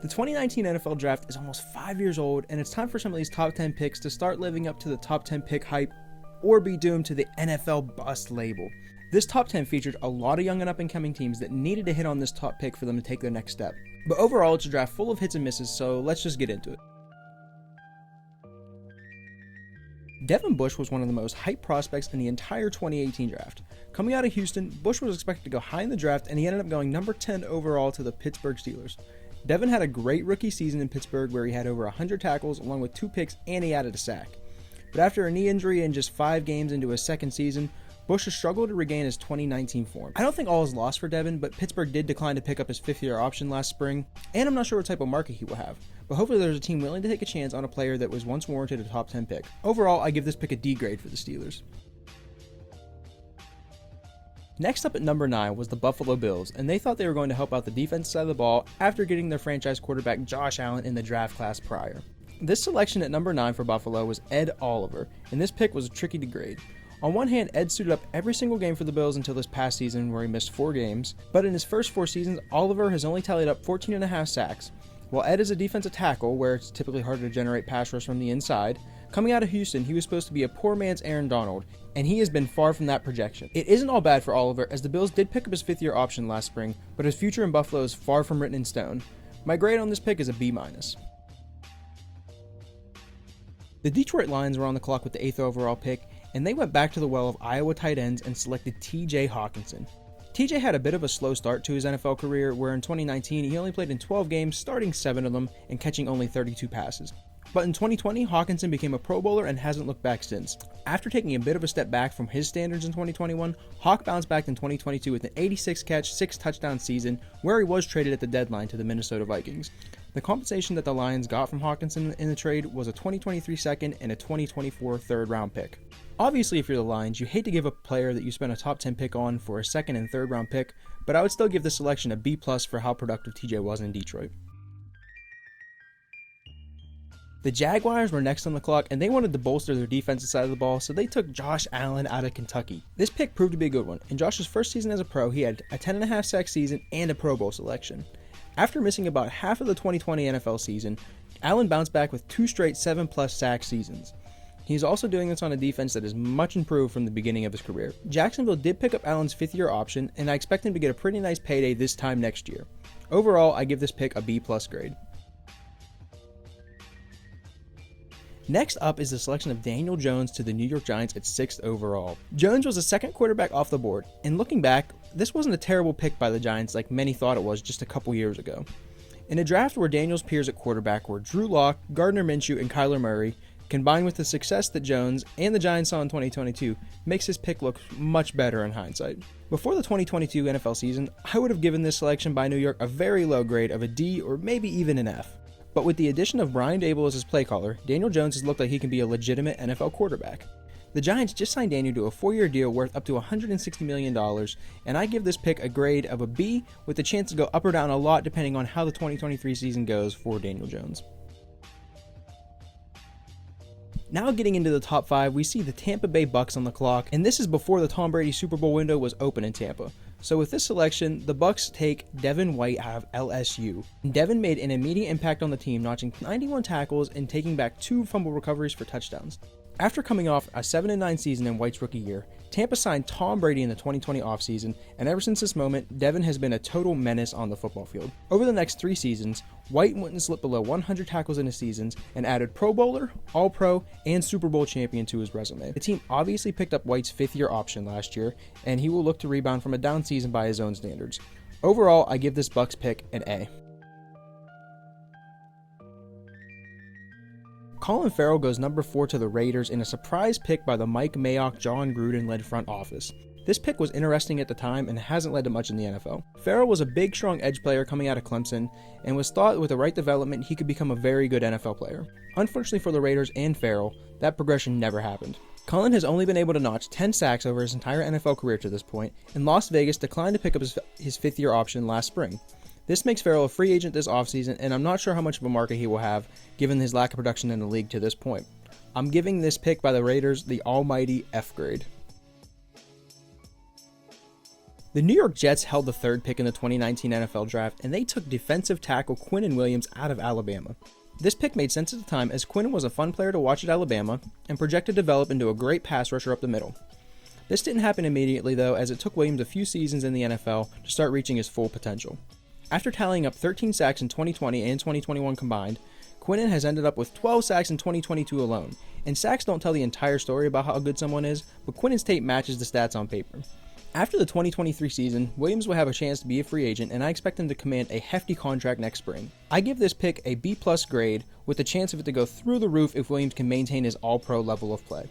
The 2019 NFL Draft is almost 5 years old, and it's time for some of these top 10 picks to start living up to the top 10 pick hype or be doomed to the NFL bust label. This top 10 featured a lot of young and up-and-coming teams that needed to hit on this top pick for them to take their next step. But overall, it's a draft full of hits and misses, so let's just get into it. Devin Bush was one of the most hyped prospects in the entire 2018 draft. Coming out of Houston, Bush was expected to go high in the draft, and he ended up going number 10 overall to the Pittsburgh Steelers. Devin had a great rookie season in Pittsburgh where he had over 100 tackles along with 2 picks and he added a sack. But after a knee injury and just 5 games into his second season, Bush has struggled to regain his 2019 form. I don't think all is lost for Devin, but Pittsburgh did decline to pick up his 5th-year option last spring, and I'm not sure what type of market he will have. But hopefully there's a team willing to take a chance on a player that was once warranted a top 10 pick. Overall, I give this pick a D grade for the Steelers. Next up at number 9 was the Buffalo Bills, and they thought they were going to help out the defensive side of the ball after getting their franchise quarterback Josh Allen in the draft class prior. This selection at number 9 for Buffalo was Ed Oliver, and this pick was tricky to grade. On one hand, Ed suited up every single game for the Bills until this past season where he missed 4 games, but in his first 4 seasons, Oliver has only tallied up 14.5 sacks. While Ed is a defensive tackle, where it's typically harder to generate pass rush from the inside, coming out of Houston, he was supposed to be a poor man's Aaron Donald, and he has been far from that projection. It isn't all bad for Oliver, as the Bills did pick up his 5th-year option last spring, but his future in Buffalo is far from written in stone. My grade on this pick is a B-. The Detroit Lions were on the clock with the 8th overall pick, and they went back to the well of Iowa tight ends and selected TJ Hawkinson. TJ had a bit of a slow start to his NFL career, where in 2019 he only played in 12 games, starting 7 of them and catching only 32 passes. But in 2020, Hawkinson became a Pro Bowler and hasn't looked back since. After taking a bit of a step back from his standards in 2021, Hawk bounced back in 2022 with an 86-catch, 6-touchdown season, where he was traded at the deadline to the Minnesota Vikings. The compensation that the Lions got from Hawkinson in the trade was a 2023 second and a 2024 third-round pick. Obviously, if you're the Lions, you hate to give a player that you spent a top 10 pick on for a 2nd and 3rd-round pick, but I would still give this selection a B+ for how productive TJ was in Detroit. The Jaguars were next on the clock, and they wanted to bolster their defensive side of the ball, so they took Josh Allen out of Kentucky. This pick proved to be a good one. In Josh's first season as a pro, he had a 10.5 sack season and a Pro Bowl selection. After missing about half of the 2020 NFL season, Allen bounced back with 2 straight 7+ sack seasons. He's also doing this on a defense that is much improved from the beginning of his career. Jacksonville did pick up Allen's 5th-year option, and I expect him to get a pretty nice payday this time next year. Overall, I give this pick a B+ grade. Next up is the selection of Daniel Jones to the New York Giants at 6th overall. Jones was the 2nd quarterback off the board, and looking back, this wasn't a terrible pick by the Giants like many thought it was just a couple years ago. In a draft where Daniel's peers at quarterback were Drew Lock, Gardner Minshew, and Kyler Murray, combined with the success that Jones and the Giants saw in 2022, makes his pick look much better in hindsight. Before the 2022 NFL season, I would have given this selection by New York a very low grade of a D or maybe even an F. But with the addition of Brian Daboll as his play caller, Daniel Jones has looked like he can be a legitimate NFL quarterback. The Giants just signed Daniel to a 4-year deal worth up to $160 million, and I give this pick a grade of a B with the chance to go up or down a lot depending on how the 2023 season goes for Daniel Jones. Now getting into the top 5, we see the Tampa Bay Bucks on the clock, and this is before the Tom Brady Super Bowl window was open in Tampa. So with this selection, the Bucks take Devin White out of LSU. Devin made an immediate impact on the team, notching 91 tackles and taking back 2 fumble recoveries for touchdowns. After coming off a 7-9 season in White's rookie year, Tampa signed Tom Brady in the 2020 offseason, and ever since this moment, Devin has been a total menace on the football field. Over the next 3 seasons, White wouldn't slip below 100 tackles in his seasons and added Pro Bowler, All-Pro, and Super Bowl champion to his resume. The team obviously picked up White's 5th-year option last year, and he will look to rebound from a down season by his own standards. Overall, I give this Bucks pick an A. Colin Farrell goes number 4 to the Raiders in a surprise pick by the Mike Mayock, John Gruden-led front office. This pick was interesting at the time and hasn't led to much in the NFL. Farrell was a big, strong edge player coming out of Clemson and was thought with the right development he could become a very good NFL player. Unfortunately for the Raiders and Farrell, that progression never happened. Colin has only been able to notch 10 sacks over his entire NFL career to this point, and Las Vegas declined to pick up his 5th-year option last spring. This makes Farrell a free agent this offseason, and I'm not sure how much of a market he will have, given his lack of production in the league to this point. I'm giving this pick by the Raiders the almighty F grade. The New York Jets held the 3rd pick in the 2019 NFL Draft, and they took defensive tackle Quinnen Williams out of Alabama. This pick made sense at the time, as Quinnen was a fun player to watch at Alabama and projected to develop into a great pass rusher up the middle. This didn't happen immediately though, as it took Williams a few seasons in the NFL to start reaching his full potential. After tallying up 13 sacks in 2020 and 2021 combined, Quinnen has ended up with 12 sacks in 2022 alone, and sacks don't tell the entire story about how good someone is, but Quinnen's tape matches the stats on paper. After the 2023 season, Williams will have a chance to be a free agent, and I expect him to command a hefty contract next spring. I give this pick a B+ grade, with the chance of it to go through the roof if Williams can maintain his all-pro level of play.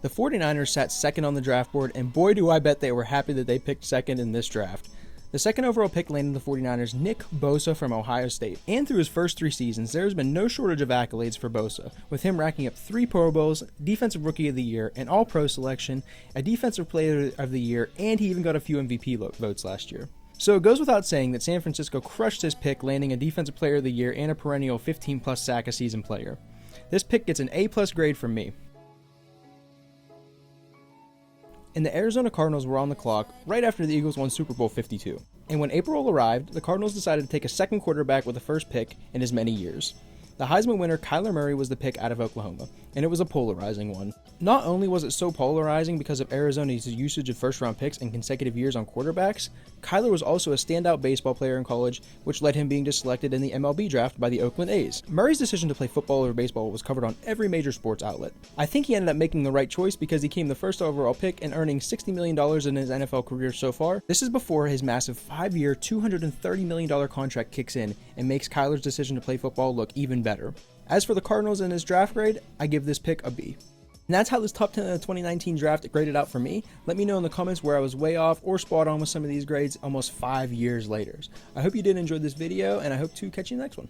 The 49ers sat 2nd on the draft board, and boy do I bet they were happy that they picked 2nd in this draft. The 2nd overall pick landed the 49ers Nick Bosa from Ohio State, and through his first 3 seasons, there has been no shortage of accolades for Bosa, with him racking up 3 Pro Bowls, Defensive Rookie of the Year, an All-Pro selection, a Defensive Player of the Year, and he even got a few MVP votes last year. So it goes without saying that San Francisco crushed his pick, landing a Defensive Player of the Year and a perennial 15+ sack a season player. This pick gets an A+ grade from me. And the Arizona Cardinals were on the clock right after the Eagles won Super Bowl 52. And when April arrived, the Cardinals decided to take a second quarterback with the first pick in as many years. The Heisman winner Kyler Murray was the pick out of Oklahoma, and it was a polarizing one. Not only was it so polarizing because of Arizona's usage of first-round picks in consecutive years on quarterbacks, Kyler was also a standout baseball player in college, which led him being just selected in the MLB draft by the Oakland A's. Murray's decision to play football over baseball was covered on every major sports outlet. I think he ended up making the right choice because he came the first overall pick and earning $60 million in his NFL career so far. This is before his massive 5-year, $230 million contract kicks in and makes Kyler's decision to play football look even better. As for the Cardinals and his draft grade, I give this pick a B. And that's how this top 10 of the 2019 draft graded out for me. Let me know in the comments where I was way off or spot on with some of these grades almost 5 years later. I hope you did enjoy this video, and I hope to catch you in the next one.